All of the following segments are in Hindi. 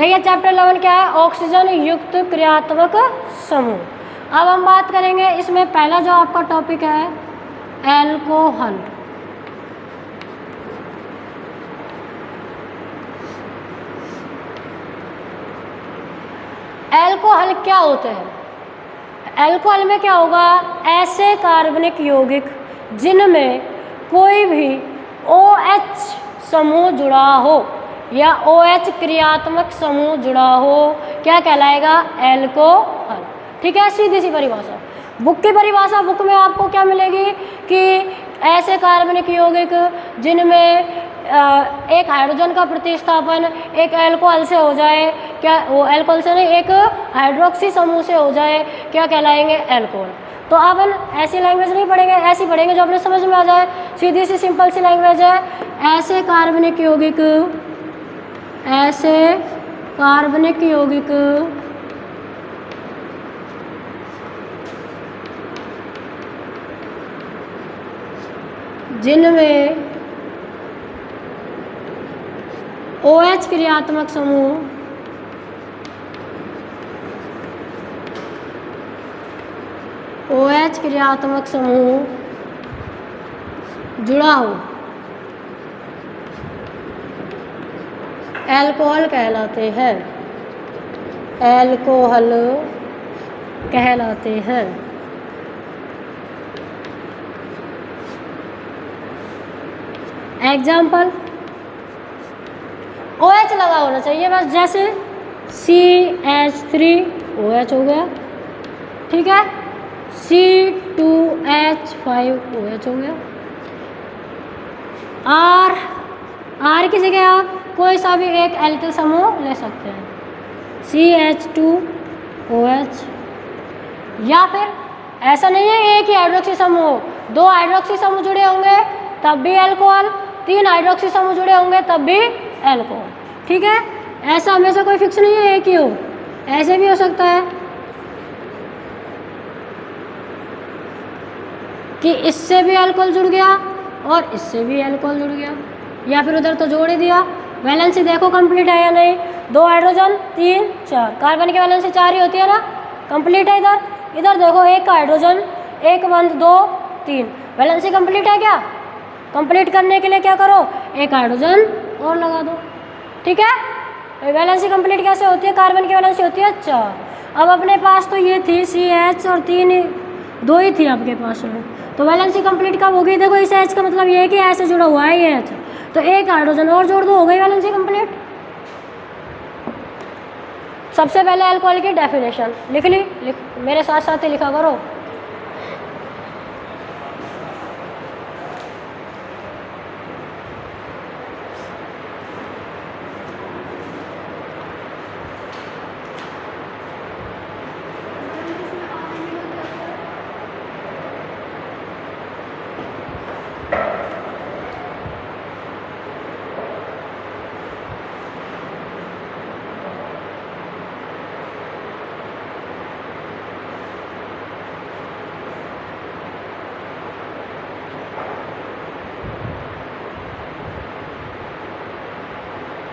देखिए चैप्टर 11 क्या है, ऑक्सीजन युक्त क्रियात्मक समूह। अब हम बात करेंगे इसमें पहला जो आपका टॉपिक है एल्कोहल। एल्कोहल क्या होते हैं? एल्कोहल में क्या होगा, ऐसे कार्बनिक यौगिक जिनमें कोई भी OH समूह जुड़ा हो या OH क्रियात्मक समूह जुड़ा हो, क्या कहलाएगा, एल्कोहल। ठीक है, सीधी सी परिभाषा। बुक की परिभाषा, बुक में आपको क्या मिलेगी कि ऐसे कार्बनिक यौगिक जिनमें एक हाइड्रोजन का प्रतिस्थापन एक एल्कोहल से हो जाए, क्या वो एल्कोहल से नहीं, एक हाइड्रोक्सी समूह से हो जाए, क्या कहलाएंगे, एल्कोहल। तो अब हम ऐसी लैंग्वेज नहीं पढ़ेंगे, ऐसी पढ़ेंगे जो अपने समझ में आ जाए, सीधी सी सिंपल सी लैंग्वेज है। ऐसे कार्बनिक यौगिक, ऐसे कार्बनिक यौगिक जिनमें OH क्रियात्मक समूह OH क्रियात्मक समूह जुड़ा हो, एल्कोहल कहलाते हैं, एल्कोहल कहलाते हैं। एग्जाम्पल, OH लगा होना चाहिए बस, जैसे CH3OH हो गया, ठीक है, C2H5OH हो गया। R की जगह आप कोई सा भी एक एल्किल समूह ले सकते हैं, CH2OH। या फिर ऐसा नहीं है एक ही हाइड्रोक्सी समूह, 2 हाइड्रोक्सी समूह जुड़े होंगे तब भी एल्कोहल, 3 हाइड्रोक्सी समूह जुड़े होंगे तब भी एल्कोहल। ठीक है, ऐसा हमेशा कोई फिक्स नहीं है एक ही हो, ऐसे भी हो सकता है कि इससे भी अल्कोहल जुड़ गया और इससे भी अल्कोहल जुड़ गया, या फिर उधर तो जोड़ ही दिया। वैलेंसी देखो कंप्लीट है या नहीं, 2 हाइड्रोजन 3 4, कार्बन की वैलेंसी 4 ही होती है ना, कंप्लीट है। इधर देखो, एक हाइड्रोजन, एक बंद 2 3, वैलेंसी कंप्लीट है क्या? कंप्लीट करने के लिए क्या करो, एक हाइड्रोजन और लगा दो। ठीक है, वैलेंसी कंप्लीट कैसे होती है, कार्बन की वैलेंसी होती है 4। अब अपने पास तो ये थी CH और 2 ही थी आपके पास में, तो वैलेंसी कंप्लीट कब होगी, देखो इस H का मतलब ये है कि ऐसे जुड़ा हुआ है ये H, तो एक हाइड्रोजन और जोड़ दो, हो गई वैलेंसी कंप्लीट। सबसे पहले अल्कोहल की डेफिनेशन लिख ली, मेरे साथ साथ ही लिखा करो।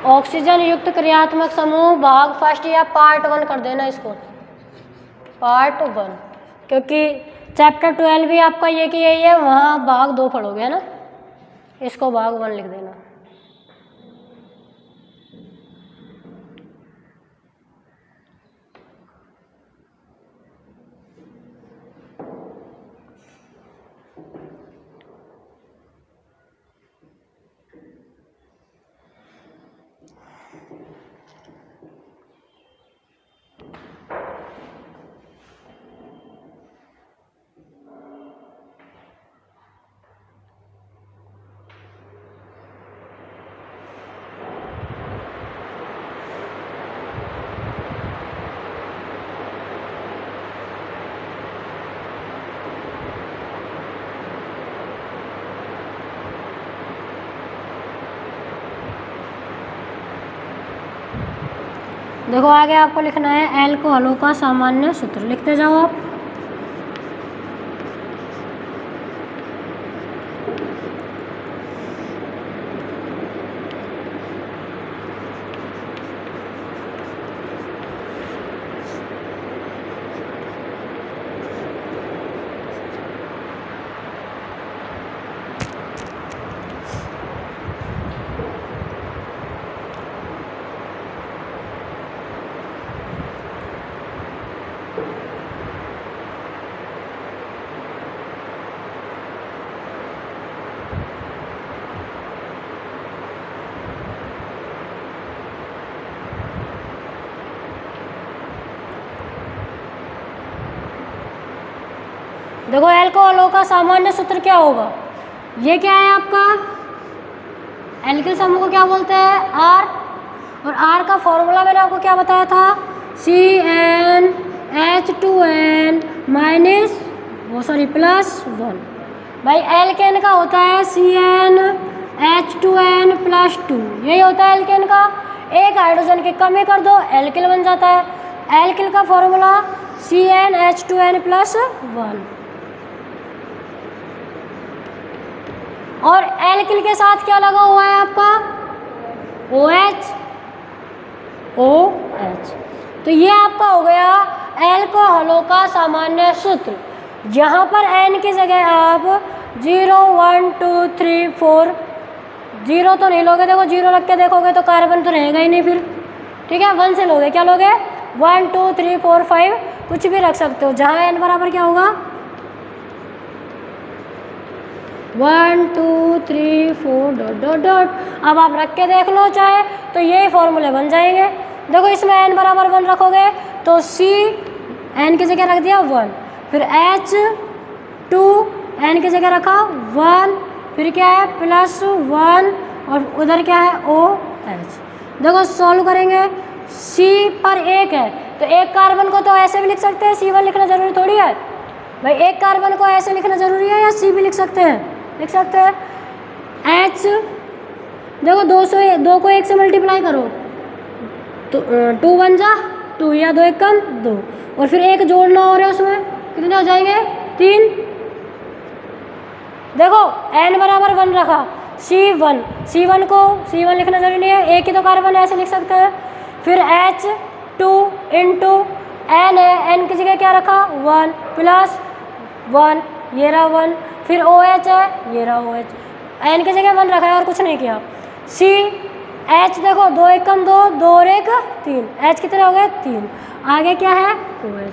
ऑक्सीजन युक्त क्रियात्मक समूह भाग फर्स्ट, या पार्ट 1 कर देना इसको, पार्ट 1, क्योंकि चैप्टर 12 भी आपका ये कि यही है, वहाँ भाग 2 पढ़ोगे है ना, इसको भाग 1 लिख देना। देखो आगे आपको लिखना है एल्कोहलों का सामान्य सूत्र, लिखते जाओ आप। देखो एल्कोहलों का सामान्य सूत्र क्या होगा, ये क्या है आपका एल्किल समूह को क्या बोलते हैं आर, और आर का फॉर्मूला मैंने आपको क्या बताया था CnH2n माइनस +1। भाई एल्केन का होता है CnH2n +2, यही होता है एल्केन का। एक हाइड्रोजन की कमी कर दो एल्किल बन जाता है। एल्किल का फॉर्मूला CnH2n +1। और एल्किल के साथ क्या लगा हुआ है आपका OH। तो ये आपका हो गया एल्कोहलों का सामान्य सूत्र। यहाँ पर N की जगह आप 0 1 2 3 4 0 तो नहीं लोगे, देखो 0 रख के देखोगे तो कार्बन तो रहेगा ही नहीं फिर, ठीक है। 1 से लोगे, क्या लोगे 1 2 3 4 5 कुछ भी रख सकते हो, जहाँ N बराबर क्या होगा 1 2 3 4 ... अब आप रख के देख लो चाहे तो यही फॉर्मूले बन जाएंगे। देखो इसमें n बराबर 1 रखोगे तो C n की जगह रख दिया 1, फिर H2 n की जगह रखा 1, फिर क्या है +1 और उधर क्या है OH। देखो सॉल्व करेंगे, C पर 1 है तो एक कार्बन को तो ऐसे भी लिख सकते हैं, C1 लिखना जरूरी थोड़ी है भाई। एक कार्बन को ऐसे लिखना जरूरी है या C भी लिख सकते हैं, लिख सकते हैं। H देखो 2 को 1 से मल्टीप्लाई करो तो 2 1 जा 2 या 2 1 कम 2, और फिर 1 जोड़ना हो रहा है उसमें, कितने हो जाएंगे 3। देखो n बराबर 1 रखा, C1 को C1 लिखना जरूरी नहीं है, एक ही तो कार्बन ऐसे लिख सकते हैं। फिर H2 इंटू n है, n की जगह क्या रखा 1 +1 ये रहा 1, फिर OH है ये रहा OH, n की जगह 1 रखा है और कुछ नहीं किया। H देखो 2 1 कम 2 2 और 1 3, H कितने हो गए 3, आगे क्या है OH।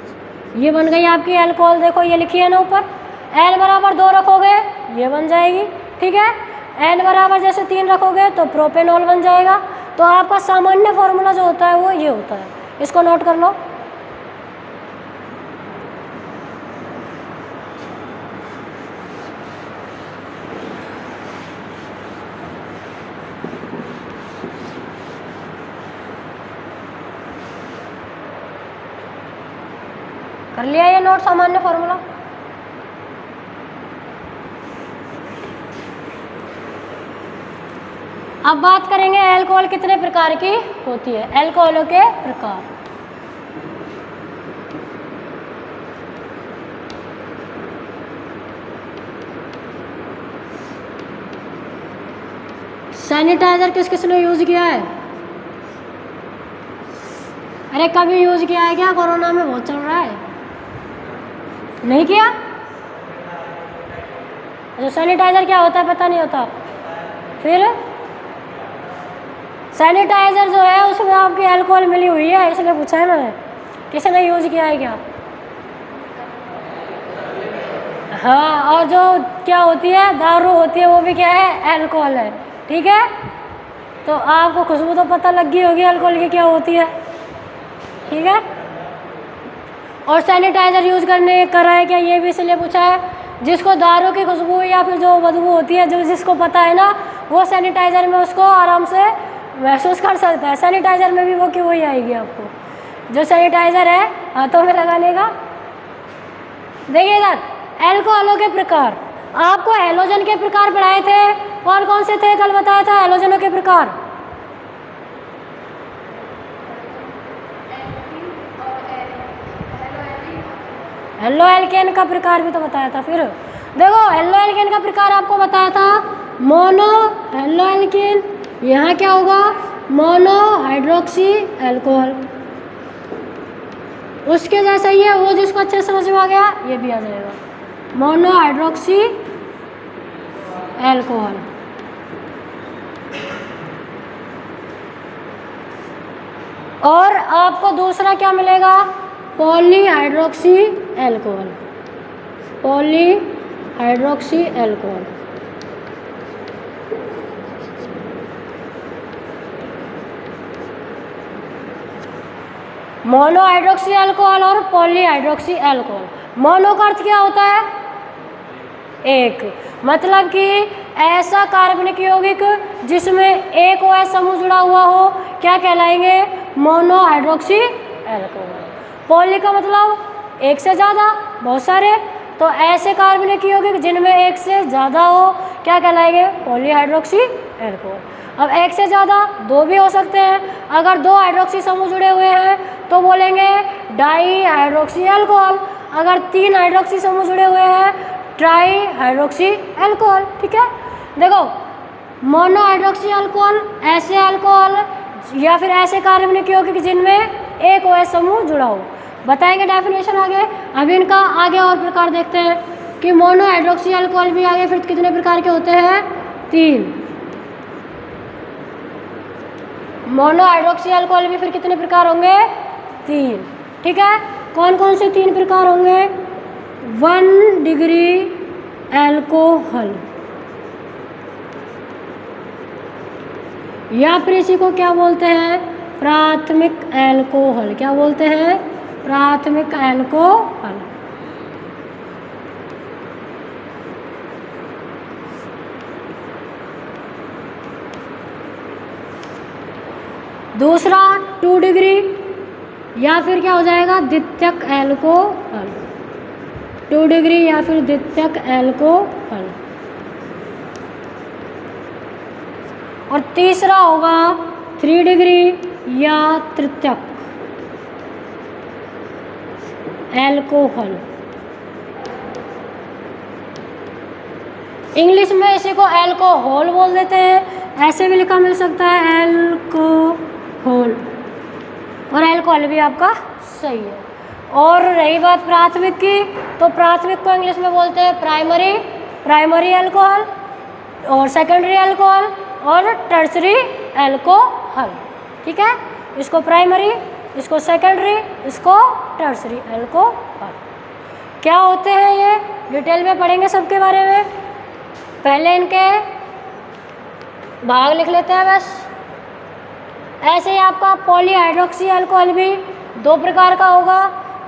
ये बन गई आपकी एल्कोहल, देखो ये लिखी है ना ऊपर। n बराबर 2 रखोगे ये बन जाएगी, ठीक है। n बराबर जैसे 3 रखोगे तो प्रोपेनॉल बन जाएगा। तो आपका सामान्य फॉर्मूला जो होता है वो ये होता है, इसको नोट कर लो। कर लिया ये नोट सामान्य फॉर्मूला। अब बात करेंगे अल्कोहल कितने प्रकार की होती है, अल्कोहलों के प्रकार। सैनिटाइजर किस किस ने यूज किया है, अरे कभी यूज किया है क्या, कोरोना में बहुत चल रहा है, नहीं किया। अच्छा सैनिटाइजर क्या होता है पता नहीं होता। फिर सैनिटाइजर जो है उसमें आपकी अल्कोहल मिली हुई है, इसलिए पूछा है मैंने, किसी ने यूज किया है क्या। हाँ, और जो क्या होती है दारू होती है वो भी क्या है अल्कोहल है, ठीक है। तो आपको खुशबू तो पता लग गई होगी अल्कोहल की क्या होती है, ठीक है। और सैनिटाइजर यूज़ करने करा है क्या, ये भी इसलिए पूछा है जिसको दारू की खुशबू या फिर जो बदबू होती है जो जिसको पता है ना वो सैनिटाइजर में उसको आराम से महसूस कर सकता है। सैनिटाइजर में भी वो की वही आएगी आपको, जो सैनिटाइजर है हाथों में लगाने का। देखिए इधर एल्कोहलों के प्रकार, आपको हैलोजन के प्रकार पढ़ाए थे, कौन कौन से थे कल बताया था हैलोजनों के प्रकार। हेलो एल्केन का प्रकार भी तो बताया था। फिर देखो हेलो एल्केन का प्रकार आपको बताया था मोनो हेलो एल्केन, यहाँ क्या होगा मोनो हाइड्रोक्सी एल्कोहल, उसके जैसा ही है वो, जिसको अच्छे से समझ में आ गया ये भी आ जाएगा मोनो हाइड्रोक्सी एल्कोहल। और आपको दूसरा क्या मिलेगा polyhydroxy alcohol, polyhydroxy alcohol. Monohydroxy alcohol और पॉलीहाइड्रोक्सी एल्कोहल। मोनो का अर्थ क्या होता है एक। मतलब कि ऐसा कार्बनिक यौगिक जिसमें एक OH समूह जुड़ा हुआ हो क्या कहलाएंगे? Mono hydroxy alcohol. पॉली का मतलब एक से ज़्यादा, बहुत सारे, तो ऐसे कार्बनिक यौगिक जिनमें एक से ज़्यादा हो क्या कहलाएंगे? Polyhydroxy alcohol. अब एक से ज़्यादा दो भी हो सकते हैं, अगर दो हाइड्रोक्सी समूह जुड़े हुए हैं तो बोलेंगे डाई हाइड्रोक्सी एल्कोहल, अगर तीन हाइड्रोक्सी समूह जुड़े हुए हैं ट्राई हाइड्रोक्सी एल्कोहल। ठीक है, देखो मोनो हाइड्रोक्सी अल्कोहल ऐसे अल्कोहल या फिर ऐसे कार्बनिक यौगिक जिनमें एक OH समूह जुड़ा हो। बताएंगे डेफिनेशन आगे। अभी इनका आगे और प्रकार देखते हैं कि मोनो हाइड्रोक्सी अल्कोहल भी आगे फिर कितने प्रकार के होते हैं? 3। मोनो हाइड्रोक्सी अल्कोहल भी फिर कितने प्रकार होंगे? 3। ठीक है, कौन कौन से 3 प्रकार होंगे? 1 डिग्री एल्कोहल, या फिर इसी को क्या बोलते हैं? प्राथमिक एल्कोहल। क्या बोलते हैं? प्राथमिक एल्कोहल। दूसरा 2 डिग्री, या फिर क्या हो जाएगा? द्वितीयक एल्कोहल। 2 डिग्री या फिर द्वितीयक एल्कोहल। और तीसरा होगा 3 डिग्री या तृतीयक एल्कोहल। इंग्लिश में इसी को एल्कोहल बोल देते हैं, ऐसे भी लिखा मिल सकता है एल्कोहल, और एल्कोहल भी आपका सही है। और रही बात प्राथमिक की, तो प्राथमिक को इंग्लिश में बोलते हैं प्राइमरी एल्कोहल, और सेकेंडरी एल्कोहल और टर्सरी एल्कोहल। ठीक है, इसको प्राइमरी, इसको सेकेंडरी, इसको टर्सरी एल्कोहल। क्या होते हैं ये डिटेल में पढ़ेंगे सबके बारे में, पहले इनके भाग लिख लेते हैं बस। ऐसे ही आपका पॉलीहाइड्रोक्सी अल्कोहल भी 2 प्रकार का होगा,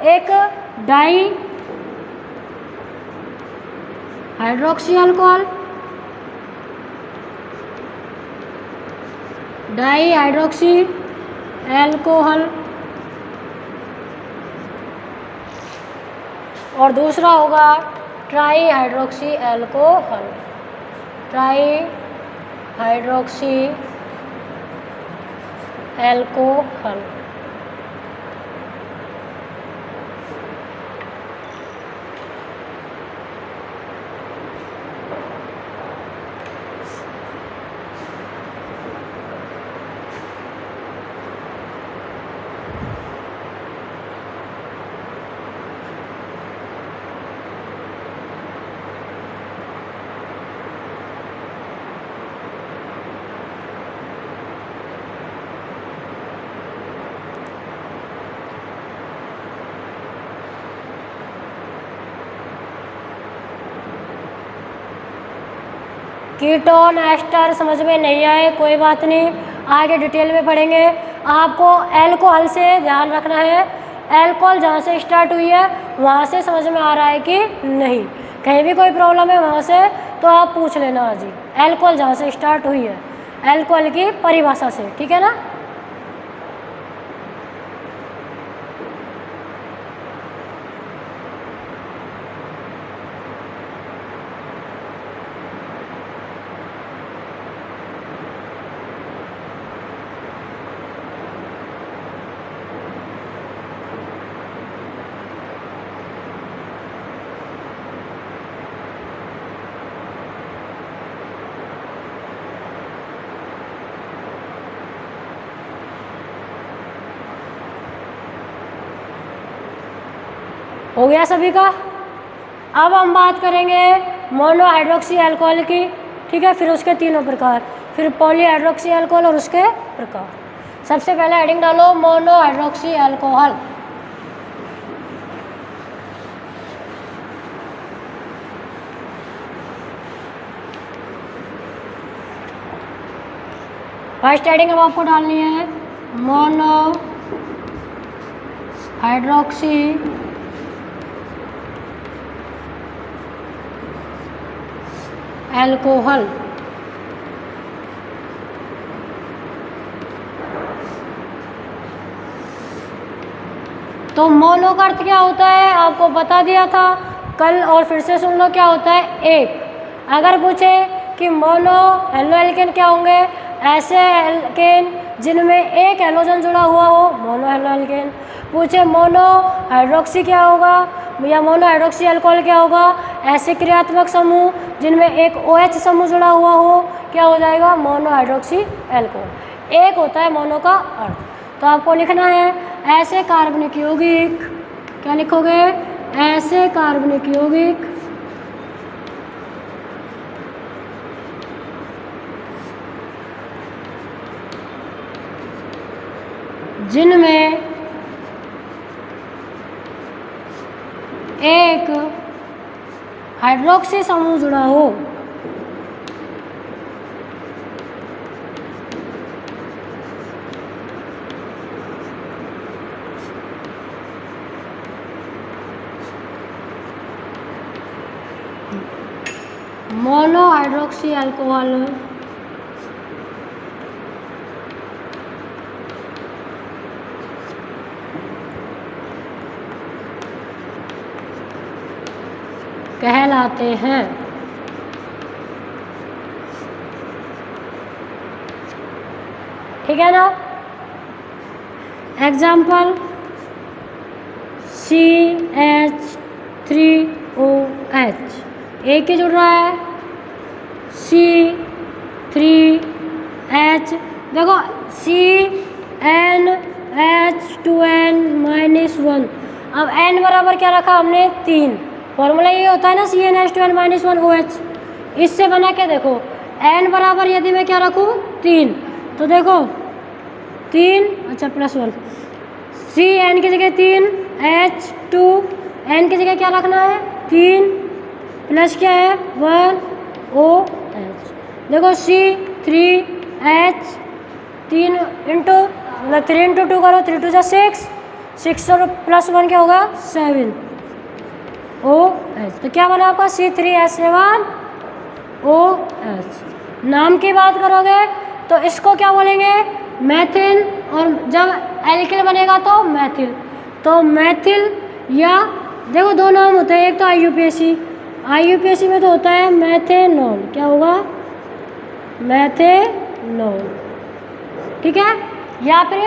एक di hydroxy alcohol, di hydroxy alcohol, और दूसरा होगा tri hydroxy alcohol, tri hydroxy alcohol. Ketone ester समझ में नहीं आए कोई बात नहीं, आगे डिटेल में पढ़ेंगे। आपको एल्कोहल से ध्यान रखना है, एल्कोहल जहाँ से स्टार्ट हुई है वहाँ से समझ में आ रहा है कि नहीं, कहीं भी कोई प्रॉब्लम है वहाँ से तो आप पूछ लेना जी। एल्कोहल जहाँ से स्टार्ट हुई है, एल्कोहल की परिभाषा से, ठीक है ना। हो गया सभी का। अब हम बात करेंगे मोनोहाइड्रोक्सी अल्कोहल की, ठीक है, फिर उसके तीनों प्रकार, फिर पॉलीहाइड्रोक्सी अल्कोहल और उसके प्रकार। सबसे पहले हेडिंग डालो मोनोहाइड्रोक्सी अल्कोहल। फर्स्ट हेडिंग अब आपको डालनी है मोनोहाइड्रोक्सी एल्कोहल। तो मोनो का अर्थ क्या होता है आपको बता दिया था कल, और फिर से सुन लो क्या होता है एक। अगर पूछे कि मोनो हेलो एल्केन क्या होंगे, ऐसे एल्केन जिनमें एक हेलोजन जुड़ा हुआ हो, मोनो हेलो एल्केन। पूछे मोनो हाइड्रोक्सी क्या होगा या मोनो हाइड्रोक्सी अल्कोहल क्या होगा, ऐसे क्रियात्मक समूह जिनमें एक OH समूह जुड़ा हुआ हो, क्या हो जाएगा, मोनो हाइड्रोक्सी अल्कोहल। एक होता है मोनो का अर्थ। तो आपको लिखना है ऐसे कार्बनिक यौगिक, क्या लिखोगे, ऐसे कार्बनिक यौगिक जिनमें एक हाइड्रोक्सी समूह जुड़ा हो। मोनो हाइड्रोक्सी अल्कोहल कहलाते हैं। ठीक है ना। एग्जाम्पल CH3OH, एक ही जुड़ रहा है, C3H, देखो CnH2n-1। अब n बराबर क्या रखा हमने, 3। फॉर्मूला ये होता है ना CnH2n-1OH। इससे बना के देखो n बराबर यदि मैं क्या रखूँ 3, तो देखो 3, अच्छा +1, Cn की जगह 3, H2, n की जगह क्या रखना है 3, प्लस क्या है 1 OH। देखो C3H 3 इंटू मतलब 3 इंटू 2 करो, 3 2 6, 6 और +1 क्या होगा 7 OH। तो क्या बना आपका C3H7OH। नाम की बात करोगे तो इसको क्या बोलेंगे, मैथिल, और जब एल्किल बनेगा तो मैथिल। तो मैथिल, या देखो दो नाम होते हैं, एक तो IUPAC में तो होता है मैथेनॉल, क्या होगा मैथेनॉल, ठीक है। या फिर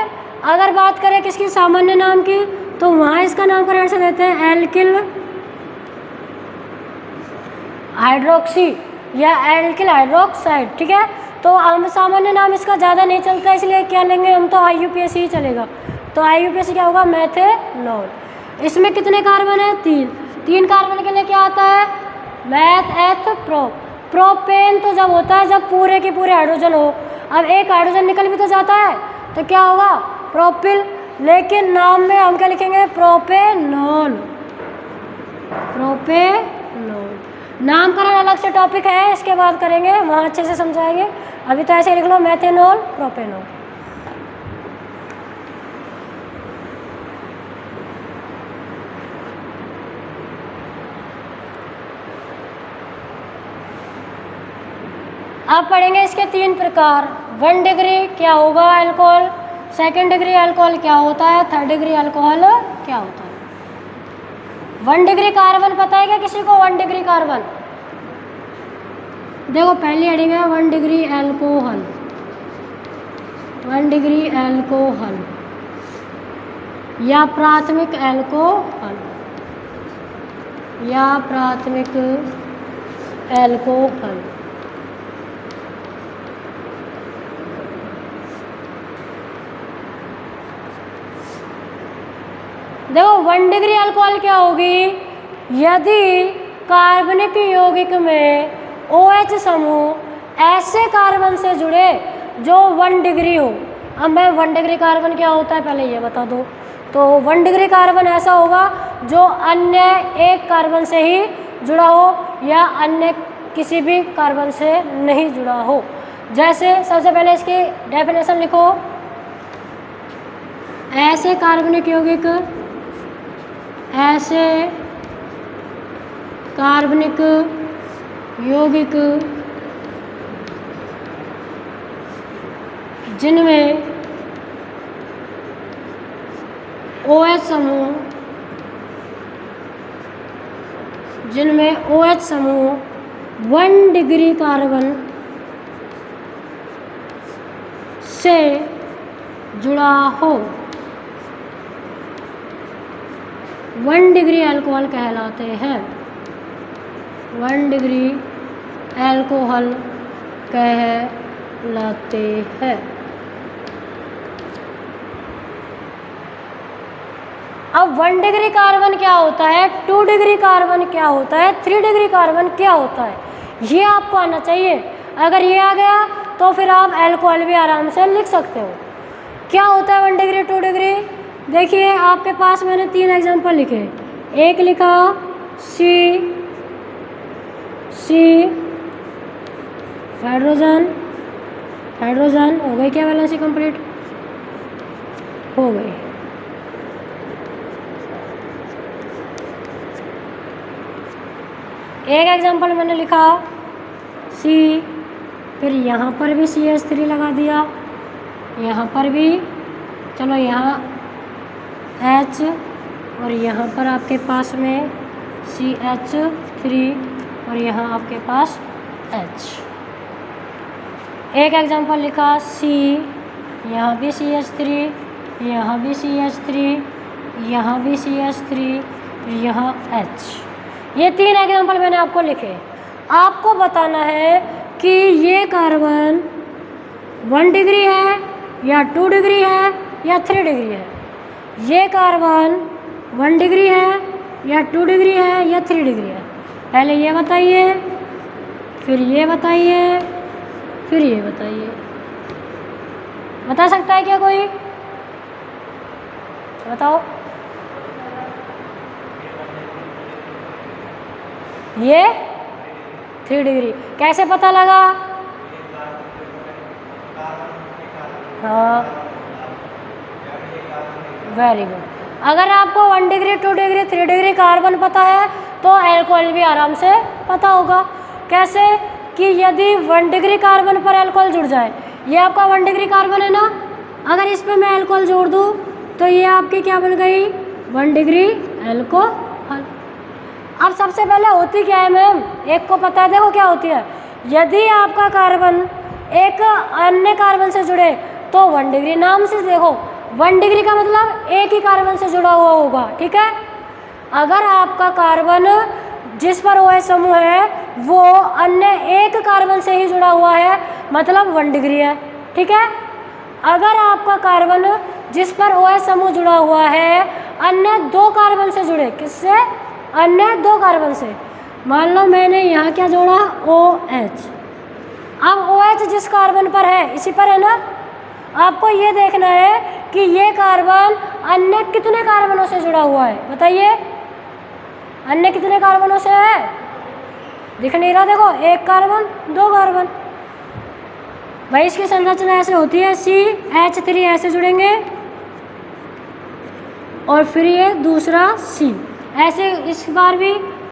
अगर बात करें किसकी सामान्य नाम की, तो वहाँ इसका नामकरण से देते हैं एल्किल हाइड्रोक्सी या एल्किल हाइड्रोक्साइड, ठीक है। तो हम सामान्य नाम इसका ज़्यादा नहीं चलता, इसलिए क्या लेंगे हम, तो IUPAC ही चलेगा। तो IUPAC क्या होगा मैथेनॉल। इसमें कितने कार्बन है, 3 कार्बन के लिए क्या आता है मैथ एथ प्रो। प्रोपेन तो जब होता है जब पूरे के पूरे हाइड्रोजन हो। अब एक हाइड्रोजन निकल भी तो जाता है, तो क्या होगा प्रोपिल, लेकिन नाम में हम क्या लिखेंगे प्रोपेनॉल। नामकरण अलग से टॉपिक है, इसके बाद करेंगे, वहाँ अच्छे से समझाएंगे। अभी तो ऐसे लिख लो मैथेनॉल प्रोपेनॉल। अब पढ़ेंगे इसके 3 प्रकार। 1 डिग्री क्या होगा अल्कोहल, 2nd डिग्री अल्कोहल क्या होता है, 3rd डिग्री अल्कोहल क्या होता है। 1 डिग्री कार्बन पता है क्या किसी को, 1 डिग्री कार्बन, देखो पहली हेडिंग है 1 डिग्री अल्कोहल। 1 डिग्री अल्कोहल या प्राथमिक अल्कोहल, या प्राथमिक अल्कोहल। देखो 1 डिग्री अल्कोहल क्या होगी, यदि कार्बनिक यौगिक में OH समूह ऐसे कार्बन से जुड़े जो 1 डिग्री हो। अब मैं 1 डिग्री कार्बन क्या होता है पहले ये बता दो। तो 1 डिग्री कार्बन ऐसा होगा जो अन्य एक कार्बन से ही जुड़ा हो या अन्य किसी भी कार्बन से नहीं जुड़ा हो। जैसे सबसे पहले इसकी डेफिनेशन लिखो, ऐसे कार्बनिक यौगिक, ऐसे कार्बनिक यौगिक जिनमें OH समूह 1 डिग्री कार्बन से जुड़ा हो 1 डिग्री अल्कोहल कहलाते हैं। 1 डिग्री अल्कोहल कहलाते हैं। अब 1 डिग्री कार्बन क्या होता है, 2 डिग्री कार्बन क्या होता है, 3 डिग्री कार्बन क्या होता है, ये आपको आना चाहिए। अगर ये आ गया तो फिर आप अल्कोहल भी आराम से लिख सकते हो। क्या होता है 1 डिग्री 2 डिग्री? देखिए आपके पास मैंने 3 एग्जाम्पल लिखे। एक लिखा सी हाइड्रोजन हो गई क्या वैलेंसी कंप्लीट हो गई। एक एग्जाम्पल मैंने लिखा सी, फिर यहाँ पर भी CH3 लगा दिया, यहाँ पर भी, चलो यहाँ H और यहाँ पर आपके पास में CH3 और यहाँ आपके पास H। एक एग्जाम्पल लिखा सी, यहाँ भी CH3, यहाँ भी CH3, यहाँ भी CH3, यहाँ H। ये 3 एग्जाम्पल मैंने आपको लिखे। आपको बताना है कि ये कार्बन 1 डिग्री है या 2 डिग्री है या 3 डिग्री है। ये कार्बन 1 डिग्री है या 2 डिग्री है या 3 डिग्री है। पहले ये बताइए, फिर ये बताइए, फिर ये बताइए। बता सकता है क्या कोई? बताओ। ये 3 डिग्री कैसे पता लगा? हाँ, वेरी गुड। अगर आपको 1 डिग्री 2 डिग्री 3 डिग्री कार्बन पता है तो अल्कोहल भी आराम से पता होगा। कैसे कि यदि 1 डिग्री कार्बन पर अल्कोहल जुड़ जाए, ये आपका 1 डिग्री कार्बन है ना, अगर इस पर मैं अल्कोहल जोड़ दूँ तो ये आपकी क्या बन गई? 1 डिग्री अल्कोहल। अब सबसे पहले होती क्या है मैम, एक को पता है, देखो क्या होती है। यदि आपका कार्बन एक अन्य कार्बन से जुड़े तो 1 डिग्री, नाम से देखो 1 डिग्री का मतलब एक ही कार्बन से जुड़ा हुआ होगा, ठीक है। अगर आपका कार्बन जिस पर OH समूह है वो अन्य एक कार्बन से ही जुड़ा हुआ है, मतलब 1 डिग्री है, ठीक है। अगर आपका कार्बन जिस पर OH समूह जुड़ा हुआ है अन्य 2 कार्बन से जुड़े, किससे? अन्य 2 कार्बन से। मान लो मैंने यहाँ क्या जोड़ा? OH। अब OH जिस कार्बन पर है इसी पर है ना, आपको ये देखना है कि ये कार्बन अन्य कितने कार्बनों से जुड़ा हुआ है, बताइए। अन्य कितने कार्बनों से है? दिख नहीं रहा, देखो 1 कार्बन 2 कार्बन। भाई इसकी संरचना ऐसे होती है, CH3 ऐसे जुड़ेंगे और फिर ये दूसरा C ऐसे, इस बार भी